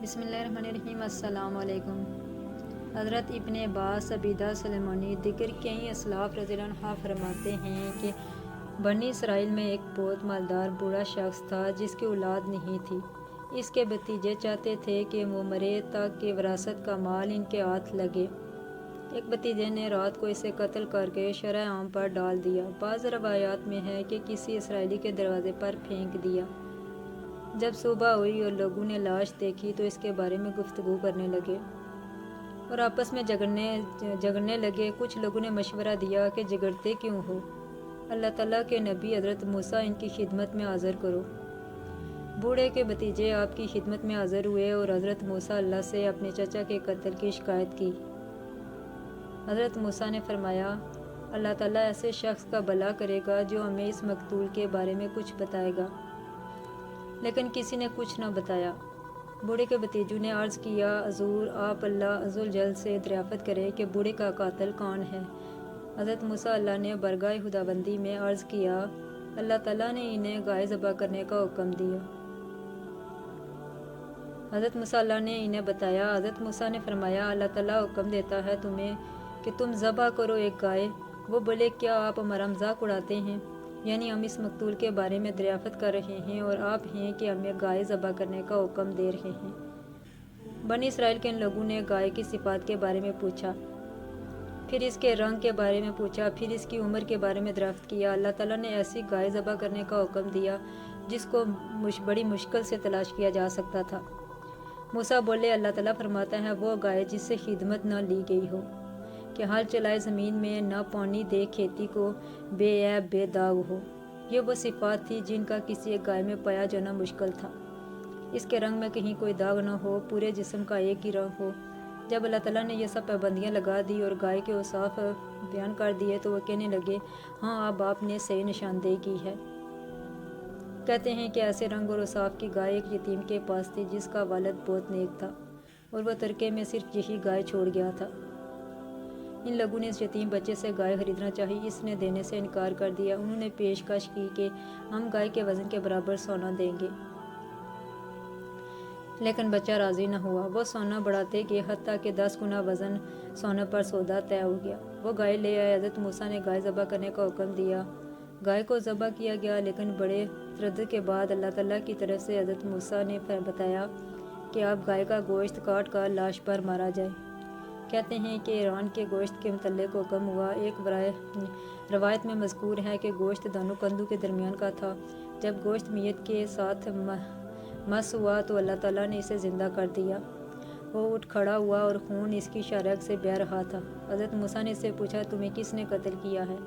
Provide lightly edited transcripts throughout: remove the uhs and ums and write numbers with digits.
बिस्मिल्लाहिर्रहमानिर्रहीम। अस्सलाम वालेकुम। हज़रत इब्न अब्बास अबीदा सलेमानी दिक्र कई असलाफ रज़ियल्लाहु अन्हा फरमाते हैं कि बनी इसराइल में एक बहुत मालदार बूढ़ा शख्स था जिसकी औलाद नहीं थी। इसके भतीजे चाहते थे कि वो मरे ताकि विरासत का माल इनके हाथ लगे। एक भतीजे ने रात को इसे कत्ल करके शरह आम पर डाल दिया। बाज़ रवायात में है कि किसी इसराइली के दरवाजे पर फेंक दिया। जब सुबह हुई और लोगों ने लाश देखी तो इसके बारे में गुफ्तगू करने लगे और आपस में झगड़ने लगे। कुछ लोगों ने मशवरा दिया कि झगड़ते क्यों हो, अल्लाह ताला के नबी हज़रत मूसा इनकी खिदमत में हाज़िर करो। बूढ़े के भतीजे आपकी खिदमत में हाज़िर हुए और हज़रत मूसा अल्लाह से अपने चाचा के कत्ल की शिकायत की। हज़रत मूसा ने फरमाया, अल्लाह ताला ऐसे शख्स का भला करेगा जो हमें इस मकतूल के बारे में कुछ बताएगा। लेकिन किसी ने कुछ न बताया। बूढ़े के भतीजों ने अर्ज़ किया, हज़ूर आप अल्लाह अज़्ज़ल जल से दरियाफ़त करें कि बूढ़े का कातिल कौन है। हज़रत मूसा अल्लाह ने बरगाह खुदाबंदी में अर्ज़ किया, अल्लाह ताला ने इन्हें गाय ज़बह करने का हुक्म दिया। हज़रत मूसा अल्लाह ने इन्हें बताया। हज़रत मूसा ने फरमाया, अल्लाह ताला हुक्म देता है तुम्हें कि तुम ज़बह करो एक गाय। वो बोले, क्या आप हमारा मजाक उड़ाते हैं? यानी हम इस मकतूल के बारे में दरियाफ़त कर रहे हैं और आप हैं कि हमें गाय ज़बह करने का हुक्म दे रहे हैं। बनी इसराइल के इन लोगों ने गाय की सिफात के बारे में पूछा, फिर इसके रंग के बारे में पूछा, फिर इसकी उम्र के बारे में दरियाफ़त किया। अल्लाह ताला ने ऐसी गाय ज़बह करने का हुक्म दिया जिसको बड़ी मुश्किल से तलाश किया जा सकता था। मूसा बोले, अल्लाह ताला फरमाता है वो गाय जिससे खिदमत न ली गई हो, कि हाल चलाए ज़मीन में, न पानी दे खेती को, बेऐब बेदाग हो। ये वो सिफात थी जिनका किसी एक गाय में पाया जाना मुश्किल था। इसके रंग में कहीं कोई दाग न हो, पूरे जिस्म का एक ही रंग हो। जब अल्लाह ताला ने ये सब पाबंदियाँ लगा दी और गाय के औसाफ बयान कर दिए तो वो कहने लगे, हाँ अब आपने सही निशानदेही की है। कहते हैं कि ऐसे रंग और औसाफ की गाय एक यतीम के पास थी जिसका वालिद बहुत नेक था और वह तरके में सिर्फ यही गाय छोड़ गया था। इन लोगों ने इस यतीम बच्चे से गाय खरीदना चाही, इसने देने से इनकार कर दिया। उन्होंने पेशकश की कि हम गाय के वज़न के बराबर सोना देंगे, लेकिन बच्चा राज़ी न हुआ। वो सोना बढ़ाते गए हत्ता कि 10 गुना वज़न सोने पर सौदा तय हो गया। वो गाय ले आए। हज़रत मूसा ने गाय ज़बह करने का हुक्म दिया। गाय को ज़बह किया गया, लेकिन बड़े तरद्दुद के बाद अल्लाह ताला की तरफ से हज़रत मूसा ने बताया कि आप गाय का गोश्त काट कर लाश पर मारा जाए। कहते हैं कि ईरान के गोश्त के मुतल्लिक़ हुक्म हुआ। एक रवायत में मज़कूर है कि गोश्त दोनों कंधों के दरमियान का था। जब गोश्त मीयत के साथ मस हुआ तो अल्लाह ताला ने इसे ज़िंदा कर दिया। वो उठ खड़ा हुआ और खून इसकी शरक से बह रहा था। हज़रत मूसा ने इससे पूछा, तुम्हें किसने कत्ल किया है?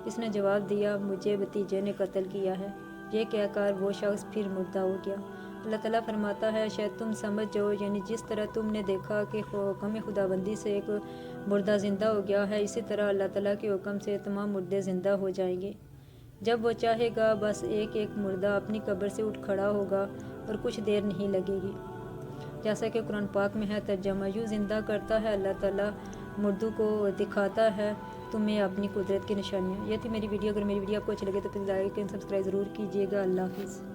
इसने जवाब दिया, मुझे भतीजे ने कत्ल किया है। ये कहकर वो शख्स फिर मुर्दा हो गया। अल्लाह ताला फरमाता है, शायद तुम समझ जाओ, यानी जिस तरह तुमने देखा कि हुक्म खुदाबंदी से एक मुर्दा ज़िंदा हो गया है, इसी तरह अल्लाह ताला के हुक्म से तमाम मुर्दे ज़िंदा हो जाएंगे। जब वो चाहेगा बस एक एक मुर्दा अपनी कब्र से उठ खड़ा होगा और कुछ देर नहीं लगेगी। जैसा कि कुरान पाक में है तर्जमा, यूँ ज़िंदा करता है अल्लाह ताला मुर्दों को, दिखाता है तुम्हें अपनी कुदरत की निशानियाँ। ये थी मेरी वीडियो। अगर मेरी वीडियो आपको अच्छी लगे तो प्लीज़ लाइक एंड सब्सक्राइब ज़रूर कीजिएगा। अल्लाह हाफ़िज़।